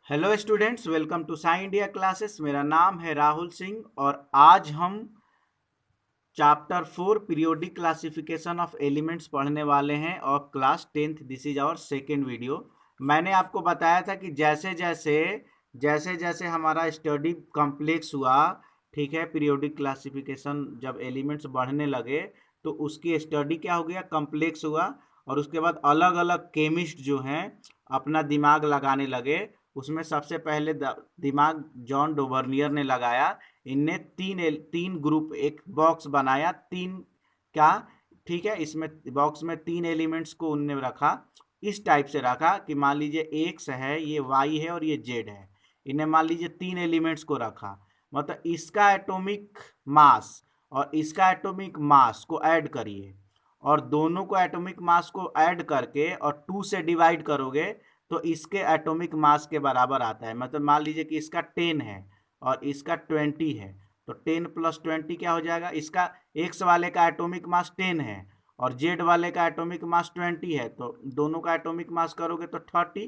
Hello students, welcome to Sai India classes. मेरा नाम है राहुल सिंह और आज हम chapter 4 periodic classification of elements पढ़ने वाले हैं और class 10th। This is our second video. मैंने आपको बताया था कि जैसे जैसे हमारा स्टडी कॉम्प्लेक्स हुआ, ठीक है, पीरियोडिक क्लासिफिकेशन जब एलिमेंट्स बढ़ने लगे तो उसकी स्टडी क्या हो गया, कॉम्प्लेक्स हुआ। और उसके बाद अलग अलग केमिस्ट जो हैं अपना दिमाग लगाने लगे। उसमें सबसे पहले दिमाग जॉन डोवर्नियर ने लगाया। इनने तीन ग्रुप, एक बॉक्स बनाया तीन का, ठीक है। इसमें बॉक्स में तीन एलिमेंट्स को उनने रखा, इस टाइप से रखा कि मान लीजिए एक्स है, ये वाई है और ये जेड है। इन्हें मान लीजिए तीन एलिमेंट्स को रखा, मतलब इसका एटॉमिक मास और इसका एटॉमिक मास को ऐड करिए और दोनों को एटॉमिक मास को ऐड करके और 2 से डिवाइड करोगे तो इसके एटॉमिक मास के बराबर आता है। मतलब मान लीजिए कि इसका 10 है और इसका 20 है, तो 10 प्लस 20 क्या हो जाएगा। इसका एक्स वाले का एटॉमिक मास 10 है और जेड वाले का एटॉमिक मास 20 है, तो दोनों का एटॉमिक मास करोगे तो 30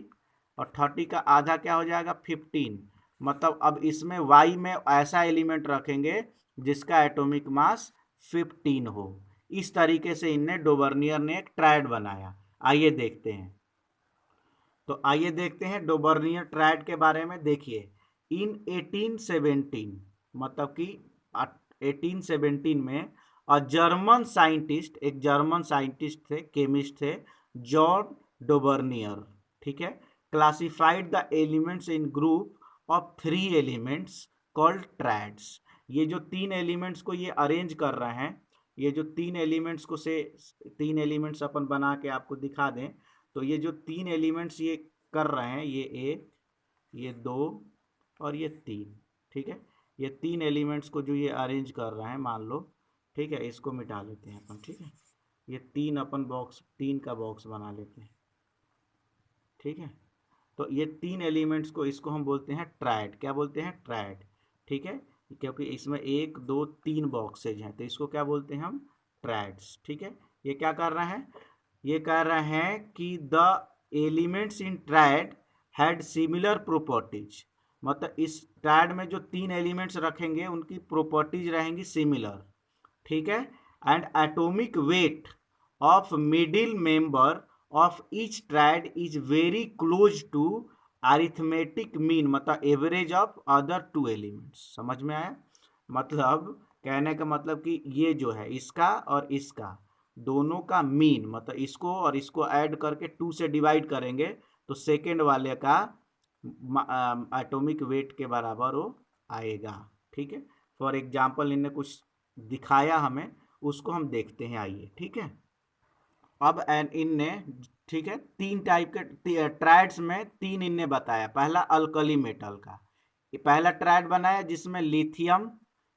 और 30 का आधा क्या हो जाएगा, 15। मतलब अब इसमें वाई में ऐसा एलिमेंट रखेंगे जिसका एटॉमिक मास 15 हो। इस तरीके से इनने डोवर्नियर ने एक ट्रायड बनाया। आइए देखते हैं। तो आइए देखते हैं डोबर्नियर ट्रायड के बारे में। देखिए, इन 1817, मतलब कि 1817 में जर्मन साइंटिस्ट, एक जर्मन साइंटिस्ट थे, केमिस्ट थे, जॉन डोबर्नियर, ठीक है, classified the elements in group of 3 elements called triads. ये जो तीन एलिमेंट्स को ये अरेंज कर रहे हैं, ये जो तीन एलिमेंट्स को से तीन एलिमेंट्स अपन बना के आपको दिखा दें, तो ये जो तीन एलिमेंट्स ये कर रहे हैं, ये एक, ये दो और ये तीन, ठीक है। ये तीन एलिमेंट्स को जो ये अरेंज कर रहे हैं, मान लो, ठीक है, इसको मिटा लेते हैं अपन, ठीक है। ये तीन अपन बॉक्स, तीन का बॉक्स बना लेते हैं, ठीक है। तो ये तीन एलिमेंट्स को, इसको हम बोलते हैं ट्रायड। क्या बोलते हैं, ट्रायड, ठीक है। क्योंकि इसमें एक दो तीन बॉक्सेज हैं तो इसको क्या बोलते हैं हम, ट्रायड्स, ठीक है। ये क्या कर रहे हैं, ये कह रहे हैं कि the elements in triad had similar properties. मतलब इस ट्रायड में जो तीन एलिमेंट्स रखेंगे उनकी प्रॉपर्टीज रहेंगी सिमिलर, ठीक है। And atomic weight of middle member of each triad is very close to arithmetic mean, मतलब average of other two elements. समझ में आया? मतलब कहने का मतलब कि ये जो है इसका और इसका दोनों का मीन, मतलब इसको और इसको ऐड करके 2 से डिवाइड करेंगे तो सेकेंड वाले का एटॉमिक वेट के बराबर वो आएगा, ठीक है। फॉर एग्जाम्पल इनने कुछ दिखाया हमें, उसको हम देखते हैं, आइए, ठीक है। अब एन इनने, ठीक है, तीन टाइप के ट्रायड्स में तीन इनने बताया। पहला अल्कली मेटल का, ये पहला ट्रायड बनाया जिसमें लिथियम,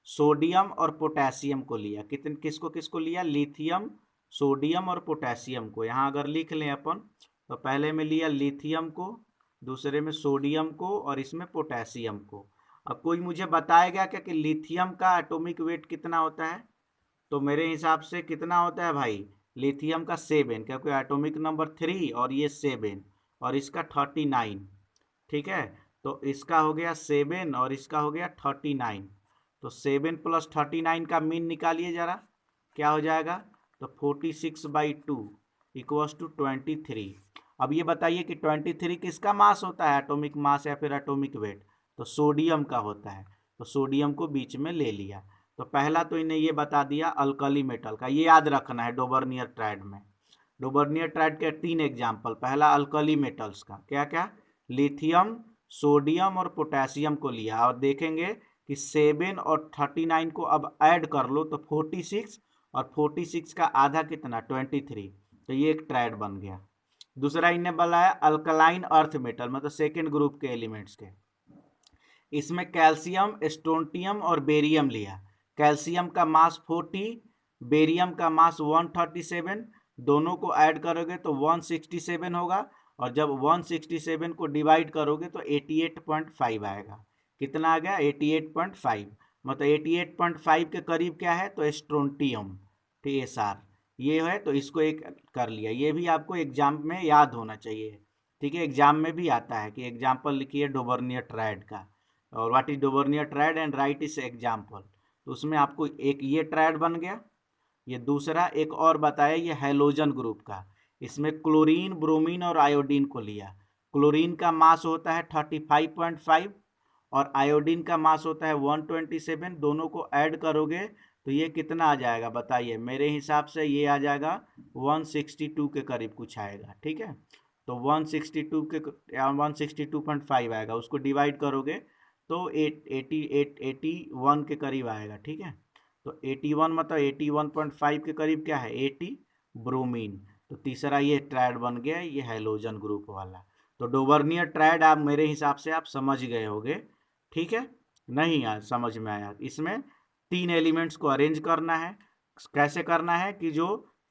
सोडियम और पोटेशियम को लिया। किसको किसको लिया, लिथियम, सोडियम और पोटेशियम को। यहाँ अगर लिख लें अपन, तो पहले में लिया लिथियम को, दूसरे में सोडियम को और इसमें पोटेशियम को। अब कोई मुझे बताएगा क्या कि लिथियम का एटॉमिक वेट कितना होता है? तो मेरे हिसाब से कितना होता है भाई, लिथियम का 7, क्योंकि एटॉमिक नंबर 3 और ये 7 और इसका 39, ठीक है। तो इसका हो गया 7 और इसका हो गया 39। तो 7 प्लस 39 का मीन निकालिए जरा, क्या हो जाएगा। तो 46/2 इक्वल्स टू 23। अब ये बताइए कि 23 किसका मास होता है, एटॉमिक मास या फिर एटॉमिक वेट? तो सोडियम का होता है। तो सोडियम को बीच में ले लिया। तो पहला तो इन्हें ये बता दिया अल्कली मेटल का, ये याद रखना है डोबर्नियर ट्रायड में। डोबर्नियर ट्रायड के तीन एग्जाम्पल, पहला अल्कली मेटल्स का, क्या क्या, लिथियम, सोडियम और पोटेशियम को लिया और देखेंगे कि 7 और 39 को अब ऐड कर लो तो 46 और 46 का आधा कितना, 23। तो ये एक ट्रायड बन गया। दूसरा इन्हें बनाया अल्कलाइन अर्थ मेटल, मतलब सेकेंड ग्रुप के एलिमेंट्स के। इसमें कैल्शियम, स्ट्रोंटियम और बेरियम लिया। कैल्शियम का मास 40, बेरियम का मास 137, दोनों को ऐड करोगे तो 167 होगा और जब 167 को डिवाइड करोगे तो 88.5 आएगा। कितना आ गया, 88.5। मतलब 88.5 के करीब क्या है, तो स्ट्रोंटियम, TSR ये है। तो इसको एक कर लिया, ये भी आपको एग्जाम में याद होना चाहिए। ठीक है, एग्जाम में भी आता है कि एग्जाम्पल लिखिए डोबर्नियर ट्रायड का, और what is Dobereiner triad and write is example. तो उसमें आपको एक ये ट्रायड बन गया, ये दूसरा एक और बताया ये हैलोजन ग्रुप का। इसमें क्लोरीन, ब्रोमीन और आयोडीन को लिया। क्लोरीन का मास होता है 35.5 और आयोडीन का मास होता है 127। दोनों को ऐड करोगे तो ये कितना आ जाएगा बताइए। मेरे हिसाब से ये आ जाएगा 162 के करीब कुछ आएगा। ठीक है, तो 162 के 162.5 आएगा, उसको डिवाइड करोगे तो 81 के करीब आएगा। ठीक है, तो 81 मतलब 81.5 के करीब क्या है 80 ब्रोमीन। तो तीसरा ये ट्रायड बन गया, ये हैलोजन ग्रुप वाला। तो डोबर्नियर ट्रायड आप मेरे हिसाब से आप समझ गए होंगे। ठीक है, नहीं यार समझ में आया। इसमें 3 एलिमेंट्स को अरेंज करना है। कैसे करना है कि जो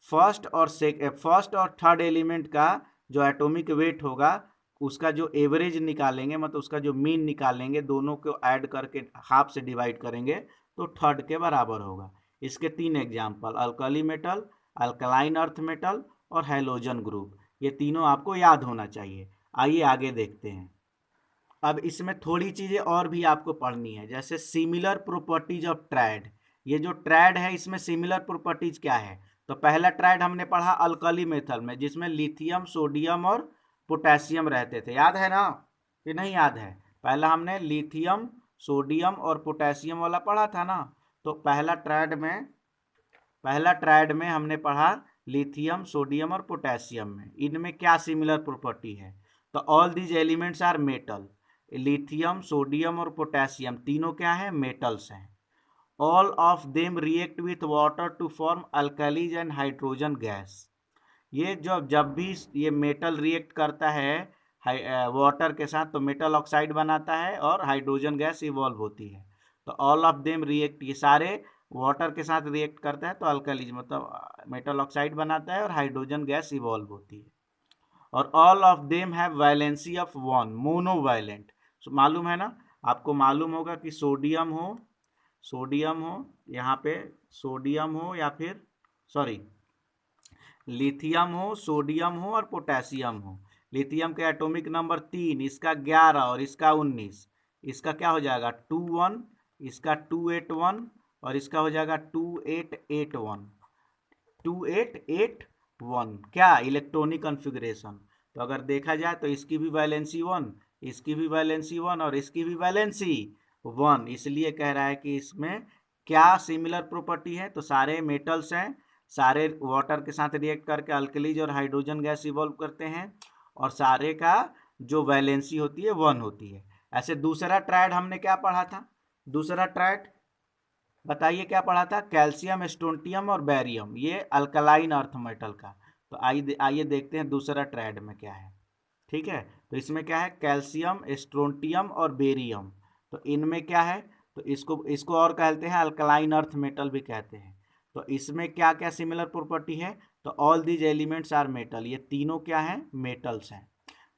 फर्स्ट और थर्ड एलिमेंट का जो एटॉमिक वेट होगा उसका जो एवरेज निकालेंगे, मतलब उसका जो मीन निकालेंगे, दोनों को ऐड करके हाफ से डिवाइड करेंगे तो थर्ड के बराबर होगा। इसके 3 example, alkali metal, alkaline earth metal और हैलोजन ग्रुप, ये तीनों आपको याद होना चाहिए। आइए आगे देखते हैं। अब इसमें थोड़ी चीज़ें और भी आपको पढ़नी है, जैसे सिमिलर प्रॉपर्टीज ऑफ ट्रायड। ये जो ट्रायड है इसमें सिमिलर प्रॉपर्टीज क्या है। तो पहला ट्रायड हमने पढ़ा अल्कली मेथल में, जिसमें लिथियम, सोडियम और पोटेशियम रहते थे, याद है ना कि नहीं याद है। पहला हमने लिथियम, सोडियम और पोटेशियम वाला पढ़ा था ना। तो पहला ट्रायड में हमने पढ़ा लिथियम, सोडियम और पोटेशियम में इनमें क्या सिमिलर प्रॉपर्टी है। तो all these elements are metal. Lithium, sodium और पोटेशियम तीनों क्या है मेटल्स हैं। All of them react with water to form alkalis and hydrogen gas. ये जब भी ये मेटल रिएक्ट करता है वाटर के साथ तो मेटल ऑक्साइड बनाता है और हाइड्रोजन गैस इवॉल्व होती है। तो ऑल ऑफ देम रिएक्ट, ये सारे वाटर के साथ रिएक्ट करता है तो अल्कलीज मतलब मेटल ऑक्साइड बनाता है और हाइड्रोजन गैस इवॉल्व होती है। और all of them have valency of 1, monovalent. मालूम है ना, आपको मालूम होगा कि सोडियम हो यहाँ पे, सोडियम हो या फिर सॉरी लिथियम हो, सोडियम हो और पोटेशियम हो। लिथियम का एटॉमिक नंबर 3, इसका 11 और इसका 19। इसका क्या हो जाएगा 21, इसका 281 और इसका हो जाएगा 2881। 2881 क्या इलेक्ट्रॉनिक कॉन्फ़िगरेशन। तो अगर देखा जाए तो इसकी भी वैलेंसी 1, इसकी भी वैलेंसी 1 और इसकी भी वैलेंसी 1। इसलिए कह रहा है कि इसमें क्या सिमिलर प्रॉपर्टी है। तो सारे मेटल्स हैं, सारे वाटर के साथ रिएक्ट करके अल्कलीज और हाइड्रोजन गैस इवॉल्व करते हैं और सारे का जो वैलेंसी होती है 1 होती है। ऐसे दूसरा ट्रायड हमने क्या पढ़ा था, दूसरा ट्रायड बताइए क्या पढ़ा था, कैल्शियम, स्ट्रोंटियम और बैरियम, ये अल्कलाइन अर्थ मेटल का। तो आइए देखते हैं दूसरा ट्रायड में क्या है। ठीक है, तो इसमें क्या है कैल्शियम, स्ट्रोंटियम और बेरियम। तो इनमें क्या है, तो इसको और कहते हैं अल्कलाइन अर्थ मेटल भी कहते हैं। तो इसमें क्या क्या सिमिलर प्रॉपर्टी है, तो all these elements are metal, ये तीनों क्या हैं मेटल्स हैं।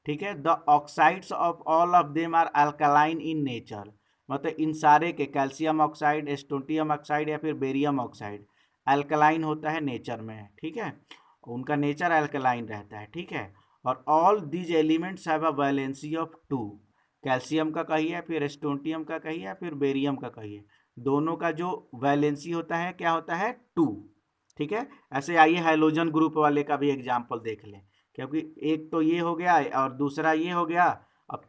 ठीक है, the oxides of all of them are alkaline in nature, मतलब इन सारे के कैल्शियम ऑक्साइड, स्ट्रोंटियम ऑक्साइड या फिर बेरियम ऑक्साइड अल्कलाइन होता है नेचर में। ठीक है, उनका नेचर अल्कलाइन रहता है। ठीक है, और all these elements have a valency of 2। Calcium का कहिए, फिर स्ट्रोंटियम का कहिए, फिर बेरियम का कहिए, दोनों का जो वैलेंसी होता है क्या होता है 2। ठीक है, ऐसे आइए हैलोजन ग्रुप वाले का भी एग्जाम्पल देख लें, क्योंकि एक तो ये हो गया और दूसरा ये हो गया। अब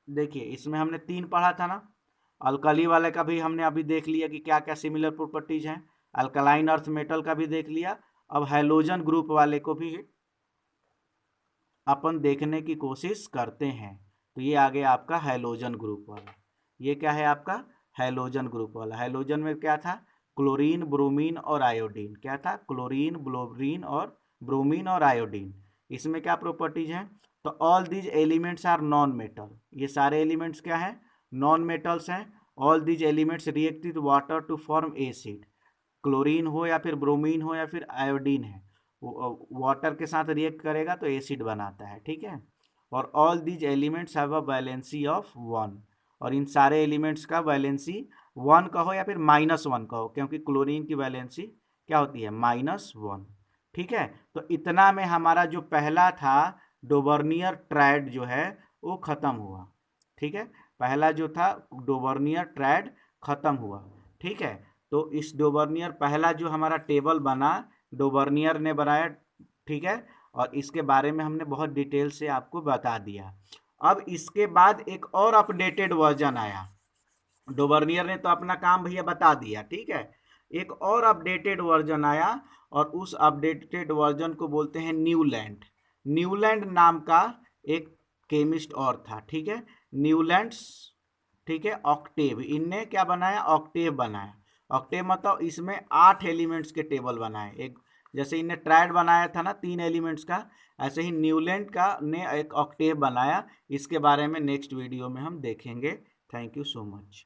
देखिए इसमें हमने 3 पढ़ा था ना, अल्कली वाले का भी हमने अभी देख लिया कि क्या क्या सिमिलर प्रॉपर्टीज हैं, अल्कलाइन अर्थ मेटल का भी देख लिया। अब हैलोजन ग्रुप वाले को भी अपन देखने की कोशिश करते हैं। तो ये आ गया आपका हैलोजन ग्रुप वाला। ये क्या है आपका हैलोजन ग्रुप वाला। हैलोजन में क्या था, क्लोरीन, ब्रोमीन और आयोडीन। क्या था, क्लोरीन, ब्रोमीन और आयोडीन। इसमें क्या प्रॉपर्टीज हैं, तो all these elements are non metal. ये सारे एलिमेंट्स क्या हैं नॉन मेटल्स हैं। All these elements react with water to form acid. Chlorine हो या फिर ब्रोमीन हो या फिर आयोडीन है, वाटर के साथ रिएक्ट करेगा तो एसिड बनाता है। ठीक है, और all these elements have a valency of 1। और इन सारे एलिमेंट्स का वैलेंसी 1 कहो या फिर -1 कहो, क्योंकि क्लोरीन की वैलेंसी क्या होती है -1। ठीक है, तो इतना में हमारा जो पहला था डोबर्नियर ट्रायड जो है वो ख़त्म हुआ। ठीक है, पहला जो था डोबर्नियर ट्रायड ख़त्म हुआ। ठीक है, तो इस डोबर्नियर पहला जो हमारा टेबल बना डोबर्नियर ने बनाया। ठीक है, और इसके बारे में हमने बहुत डिटेल से आपको बता दिया। अब इसके बाद एक और अपडेटेड वर्जन आया। डोबर्नियर ने तो अपना काम भैया बता दिया। ठीक है, एक और अपडेटेड वर्जन आया और उस अपडेटेड वर्जन को बोलते हैं न्यूलैंड। न्यूलैंड नाम का एक केमिस्ट और था। ठीक है, न्यूलैंड्स। ठीक है, ऑक्टेव, इनने क्या बनाया, ऑक्टेव बनाया। ऑक्टेव मतलब इसमें 8 एलिमेंट्स के टेबल बनाए। एक जैसे इनने ट्रायड बनाया था ना 3 एलिमेंट्स का, ऐसे ही न्यूलैंड का ने एक ऑक्टेव बनाया। इसके बारे में नेक्स्ट वीडियो में हम देखेंगे। Thank you so much.